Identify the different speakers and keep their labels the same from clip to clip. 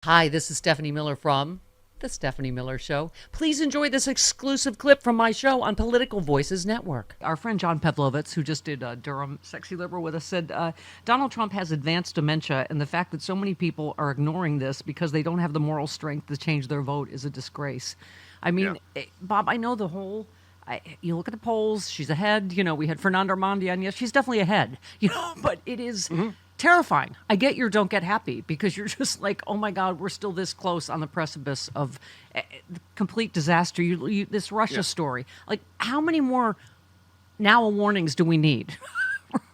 Speaker 1: Hi, this is Stephanie Miller from The Stephanie Miller Show. Please enjoy this exclusive clip from my show on Political Voices Network. Our friend John Pavlovitz, who just did Durham Sexy Liberal with us, said Donald Trump has advanced dementia, and the fact that so many people are ignoring this because they don't have the moral strength to change their vote is a disgrace. I mean, Bob, I know the whole... you look at the polls, she's ahead. You know, we had Fernando Armandi on. Yes, she's definitely ahead. You know, but it is... terrifying. I get your don't get happy because you're just like, oh my God, we're still this close on the precipice of complete disaster. This Russia story. Like, how many more now warnings do we need?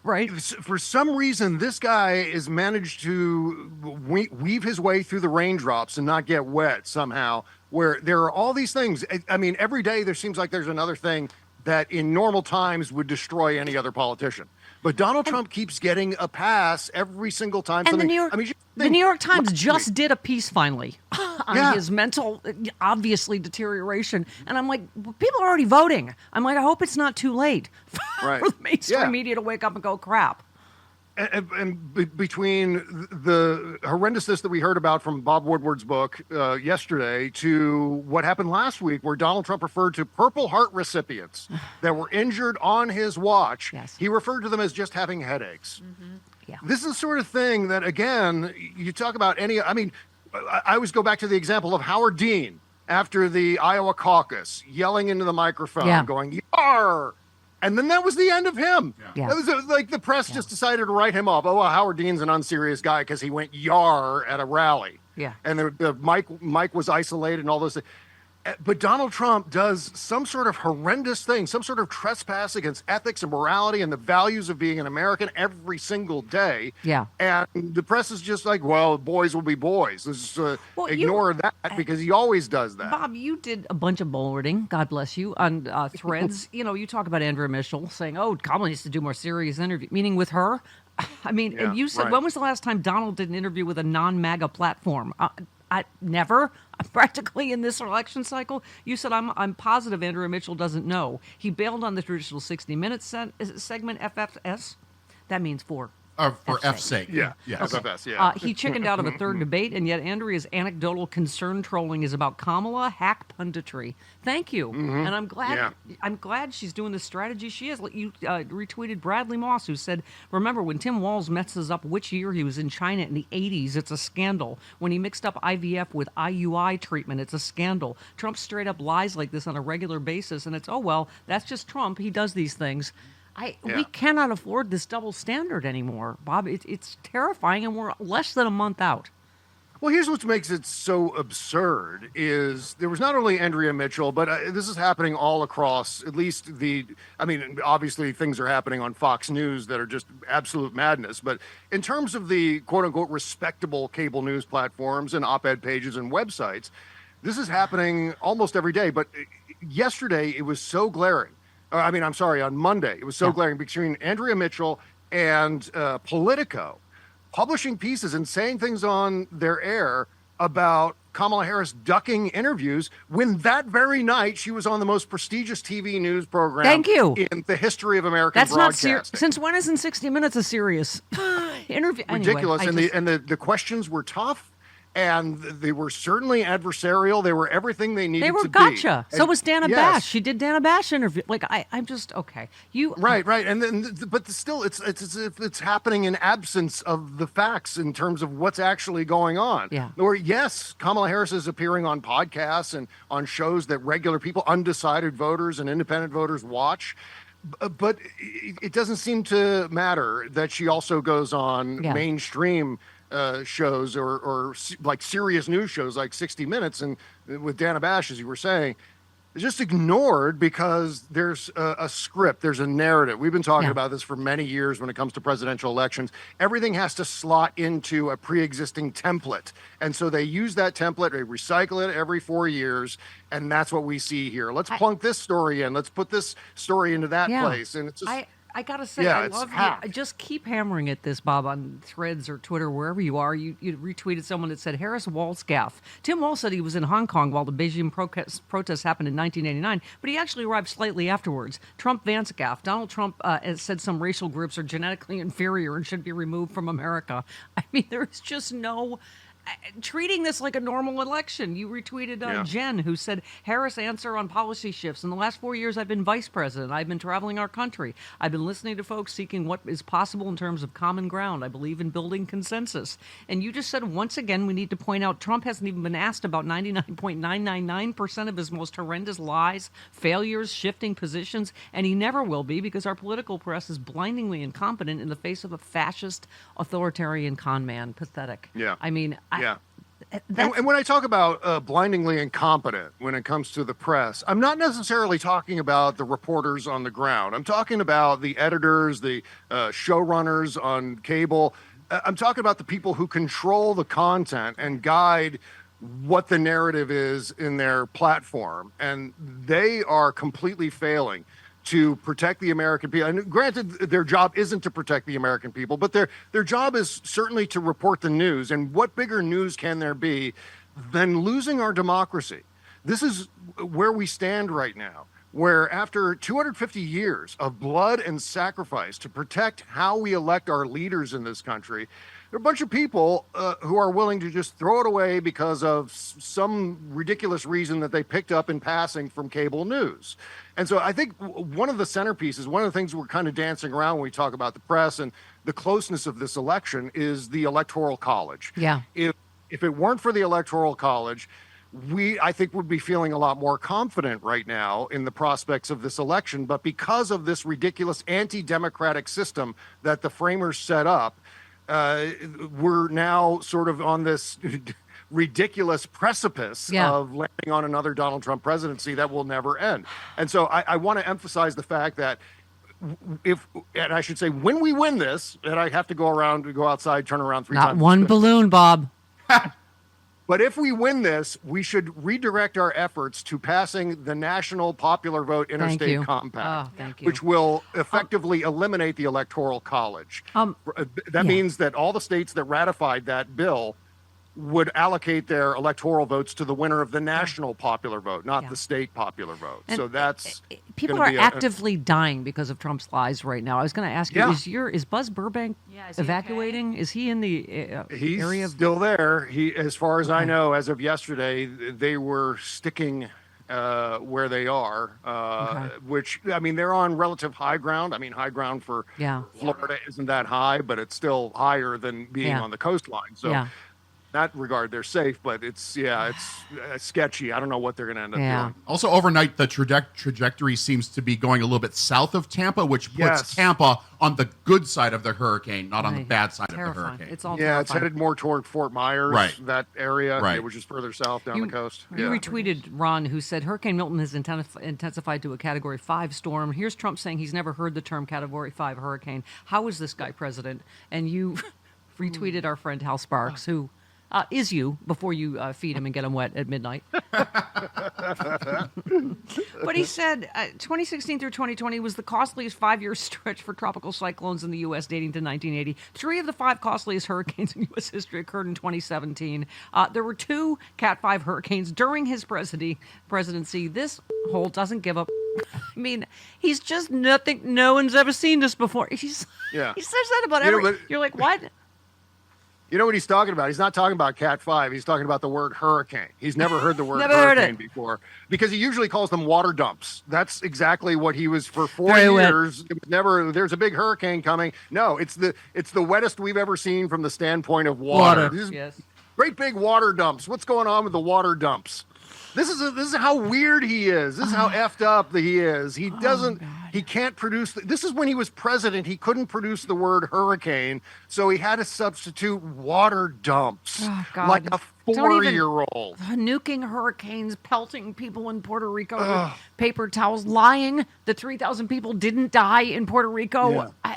Speaker 1: Right?
Speaker 2: For some reason, this guy has managed to weave his way through the raindrops and not get wet somehow, where there are all these things. I mean, every day there seems like there's another thing that in normal times would destroy any other politician. But Donald Trump keeps getting a pass every single time.
Speaker 1: And the New York Times just did a piece finally on his mental, obviously, deterioration. And I'm like, well, people are already voting. I'm like, I hope it's not too late for the mainstream media to wake up and go, crap.
Speaker 2: And between the horrendousness that we heard about from Bob Woodward's book yesterday to what happened last week, where Donald Trump referred to Purple Heart recipients that were injured on his watch, he referred to them as just having headaches. This is the sort of thing that, again, you talk about any... I mean, I always go back to the example of Howard Dean after the Iowa caucus, yelling into the microphone, going, "Yar!" And then that was the end of him. That was like the press just decided to write him off. Oh, well, Howard Dean's an unserious guy because he went yar at a rally. And the Mike was isolated and all those things. But Donald Trump does some sort of horrendous thing, some sort of trespass against ethics and morality and the values of being an American every single day. And the press is just like, well, boys will be boys. Let's just ignore that because he always does that.
Speaker 1: Bob, you did a bunch of bulleting, God bless you, on Threads. You know, you talk about Andrea Mitchell saying, oh, Kamala needs to do more serious interview, meaning with her. I mean, and you said, when was the last time Donald did an interview with a non-MAGA platform? Never. Practically in this election cycle. You said, I'm positive Andrea Mitchell doesn't know. He bailed on the traditional 60-minute segment, FFS. That means for
Speaker 3: F's sake.
Speaker 2: FFS,
Speaker 1: he chickened out of a third debate, and yet Andrea's anecdotal concern trolling is about Kamala, hack punditry. Thank you. And I'm glad she's doing the strategy she is. You retweeted Bradley Moss, who said, remember, when Tim Walz messes up which year he was in China in the 80s, it's a scandal. When he mixed up IVF with IUI treatment, it's a scandal. Trump straight up lies like this on a regular basis, and it's, oh, well, that's just Trump. He does these things. We cannot afford this double standard anymore, Bob. It's terrifying, and we're less than a month out.
Speaker 2: Well, here's what makes it so absurd is there was not only Andrea Mitchell, but this is happening all across at least obviously things are happening on Fox News that are just absolute madness. But in terms of the quote unquote respectable cable news platforms and op-ed pages and websites, this is happening almost every day. But yesterday it was so glaring. On Monday, it was so glaring between Andrea Mitchell and Politico publishing pieces and saying things on their air about Kamala Harris ducking interviews when that very night she was on the most prestigious TV news program in the history of American broadcasting.
Speaker 1: Not serious. Since when isn't 60 Minutes a serious interview?
Speaker 2: Ridiculous. Anyway, and the questions were tough. And they were certainly adversarial. They were everything they needed to be.
Speaker 1: They were gotcha. So was Dana Bash. She did Dana Bash interview. Like I'm just okay.
Speaker 2: Right. And then, but still, it's as if it's happening in absence of the facts in terms of what's actually going on. Or yes, Kamala Harris is appearing on podcasts and on shows that regular people, undecided voters and independent voters watch. But it doesn't seem to matter that she also goes on mainstream shows or like serious news shows like 60 Minutes and with Dana Bash, as you were saying, just ignored because there's a script, there's a narrative. We've been talking about this for many years when it comes to presidential elections. Everything has to slot into a pre-existing template. And so they use that template, they recycle it every 4 years, and that's what we see here. Let's plunk this story in, let's put this story into that place. And it's just...
Speaker 1: I gotta say, I love you. I just keep hammering at this, Bob, on Threads or Twitter, wherever you are. You retweeted someone that said, Harris Walz gaffe. Tim Walz said he was in Hong Kong while the Beijing protests happened in 1989, but he actually arrived slightly afterwards. Trump Vance gaffe. Donald Trump said some racial groups are genetically inferior and should be removed from America. I mean, there's just no... treating this like a normal election. You retweeted Jen, who said, Harris answer on policy shifts. In the last 4 years, I've been vice president. I've been traveling our country. I've been listening to folks seeking what is possible in terms of common ground. I believe in building consensus. And you just said, once again, we need to point out Trump hasn't even been asked about 99.999% of his most horrendous lies, failures, shifting positions, and he never will be because our political press is blindingly incompetent in the face of a fascist, authoritarian con man. Pathetic.
Speaker 2: Yeah.
Speaker 1: I mean,
Speaker 2: yeah. And when I talk about blindingly incompetent when it comes to the press, I'm not necessarily talking about the reporters on the ground. I'm talking about the editors, the showrunners on cable. I'm talking about the people who control the content and guide what the narrative is in their platform. And they are completely failing to protect the American people. And granted, their job isn't to protect the American people, but their job is certainly to report the news. And what bigger news can there be than losing our democracy? This is where we stand right now, where after 250 years of blood and sacrifice to protect how we elect our leaders in this country, there are a bunch of people who are willing to just throw it away because of some ridiculous reason that they picked up in passing from cable news. And so I think one of the centerpieces, one of the things we're kind of dancing around when we talk about the press and the closeness of this election is the Electoral College.
Speaker 1: Yeah.
Speaker 2: If it weren't for the Electoral College, I think would be feeling a lot more confident right now in the prospects of this election. But because of this ridiculous anti-democratic system that the framers set up, we're now sort of on this ridiculous precipice of landing on another Donald Trump presidency that will never end. And so I want to emphasize the fact that and I should say, when we win this, and I have to go outside, turn around three times.
Speaker 1: Not one balloon, Bob.
Speaker 2: But if we win this, we should redirect our efforts to passing the National Popular Vote Interstate Compact, which will effectively eliminate the Electoral College. That means that all the states that ratified that bill would allocate their electoral votes to the winner of the national popular vote, not the state popular vote. And so that's
Speaker 1: people are actively dying because of Trump's lies right now. I was going to ask you: is Buzz Burbank evacuating? Okay? Is he in the
Speaker 2: He's
Speaker 1: area?
Speaker 2: He's still there. As far as I know, as of yesterday, they were sticking where they are, which, I mean, they're on relative high ground. I mean, high ground for Florida isn't that high, but it's still higher than being on the coastline. So. That regard, they're safe, but it's sketchy. I don't know what they're going to end up doing.
Speaker 3: Also, overnight, the trajectory seems to be going a little bit south of Tampa, which puts Tampa on the good side of the hurricane, not on the bad side of the hurricane.
Speaker 1: It's all
Speaker 2: it's headed more toward Fort Myers, that area, which is further south down the coast.
Speaker 1: You retweeted Ron, who said Hurricane Milton has intensified to a Category 5 storm. Here's Trump saying he's never heard the term Category 5 hurricane. How is this guy president? And you retweeted our friend Hal Sparks, who is you before you feed him and get him wet at midnight. But he said 2016 through 2020 was the costliest 5-year stretch for tropical cyclones in the U.S. dating to 1980. 3 of the 5 costliest hurricanes in U.S. history occurred in 2017. There were 2 Cat 5 hurricanes during his presidency. This whole doesn't give up. I mean, he's just nothing. No one's ever seen this before. He says that about everything. You're like, what?
Speaker 2: You know what he's talking about? He's not talking about Cat 5. He's talking about the word hurricane. He's never heard the word hurricane before because he usually calls them water dumps. That's exactly what he was for 4 years. It was never, there's a big hurricane coming. No, it's the wettest we've ever seen from the standpoint of water. Great big water dumps. What's going on with the water dumps? This is how weird he is. This is how effed up he is. He can't produce. This is when he was president. He couldn't produce the word hurricane, so he had to substitute water dumps like a 4-year-old.
Speaker 1: Nuking hurricanes, pelting people in Puerto Rico with paper towels, lying that 3,000 people didn't die in Puerto Rico. Yeah.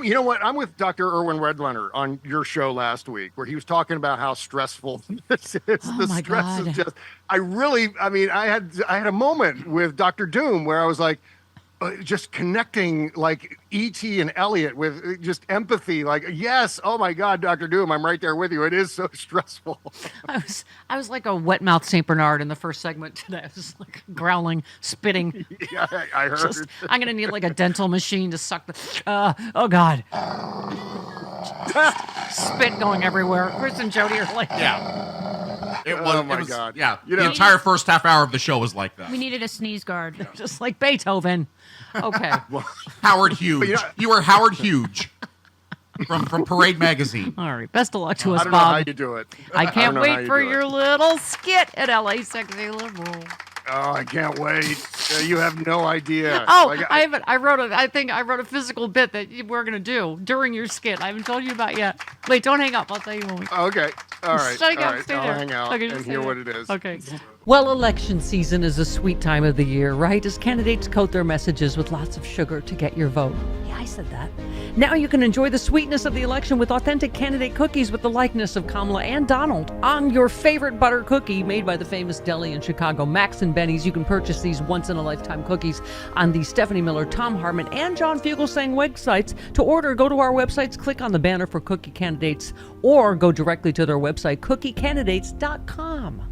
Speaker 2: You know what? I'm with Dr. Erwin Redlener on your show last week, where he was talking about how stressful this is. Stress is just. I had a moment with Dr. Doom where I was like, just connecting like E.T. and Elliot with just empathy. Like, yes, oh my God, Dr. Doom, I'm right there with you. It is so stressful.
Speaker 1: I was like a wet mouth Saint Bernard in the first segment today. I was like growling, spitting.
Speaker 2: Yeah, I heard.
Speaker 1: I'm gonna need like a dental machine to suck the. Oh God. Spit going everywhere. Chris and Jody are like,
Speaker 3: Yeah.
Speaker 2: Oh my God.
Speaker 3: Yeah.
Speaker 2: You know-
Speaker 3: the entire first half hour of the show was like that.
Speaker 4: We needed a sneeze guard.
Speaker 1: just like Beethoven. Okay.
Speaker 3: Howard Hughes.
Speaker 2: you know-
Speaker 3: You were Howard Hughes from Parade Magazine.
Speaker 1: All right. Best of luck to us,
Speaker 2: I don't know how
Speaker 1: Bob.
Speaker 2: you do it.
Speaker 1: I
Speaker 2: don't
Speaker 1: can't
Speaker 2: know how
Speaker 1: wait
Speaker 2: you
Speaker 1: for
Speaker 2: do it.
Speaker 1: your little skit at LA Sexy Liberal.
Speaker 2: Oh, I can't wait. You have no idea.
Speaker 1: Oh,
Speaker 2: Like,
Speaker 1: I wrote a physical bit that we're gonna do during your skit. I haven't told you about yet. Wait, don't hang up. I'll tell you when we.
Speaker 2: Okay. All right.
Speaker 1: Stay
Speaker 2: All right.
Speaker 1: stay
Speaker 2: I'll
Speaker 1: there.
Speaker 2: hang out
Speaker 1: Okay,
Speaker 2: and
Speaker 1: just stay
Speaker 2: hear
Speaker 1: there.
Speaker 2: what it is.
Speaker 1: Okay. Well, election season is a sweet time of the year, right? As candidates coat their messages with lots of sugar to get your vote. Yeah, I said that. Now you can enjoy the sweetness of the election with authentic candidate cookies with the likeness of Kamala and Donald on your favorite butter cookie made by the famous deli in Chicago, Max and Benny's. You can purchase these once-in-a-lifetime cookies on the Stephanie Miller, Tom Harmon, and John Fugelsang websites. To order, go to our websites, click on the banner for cookie candidates, or go directly to their website, cookiecandidates.com.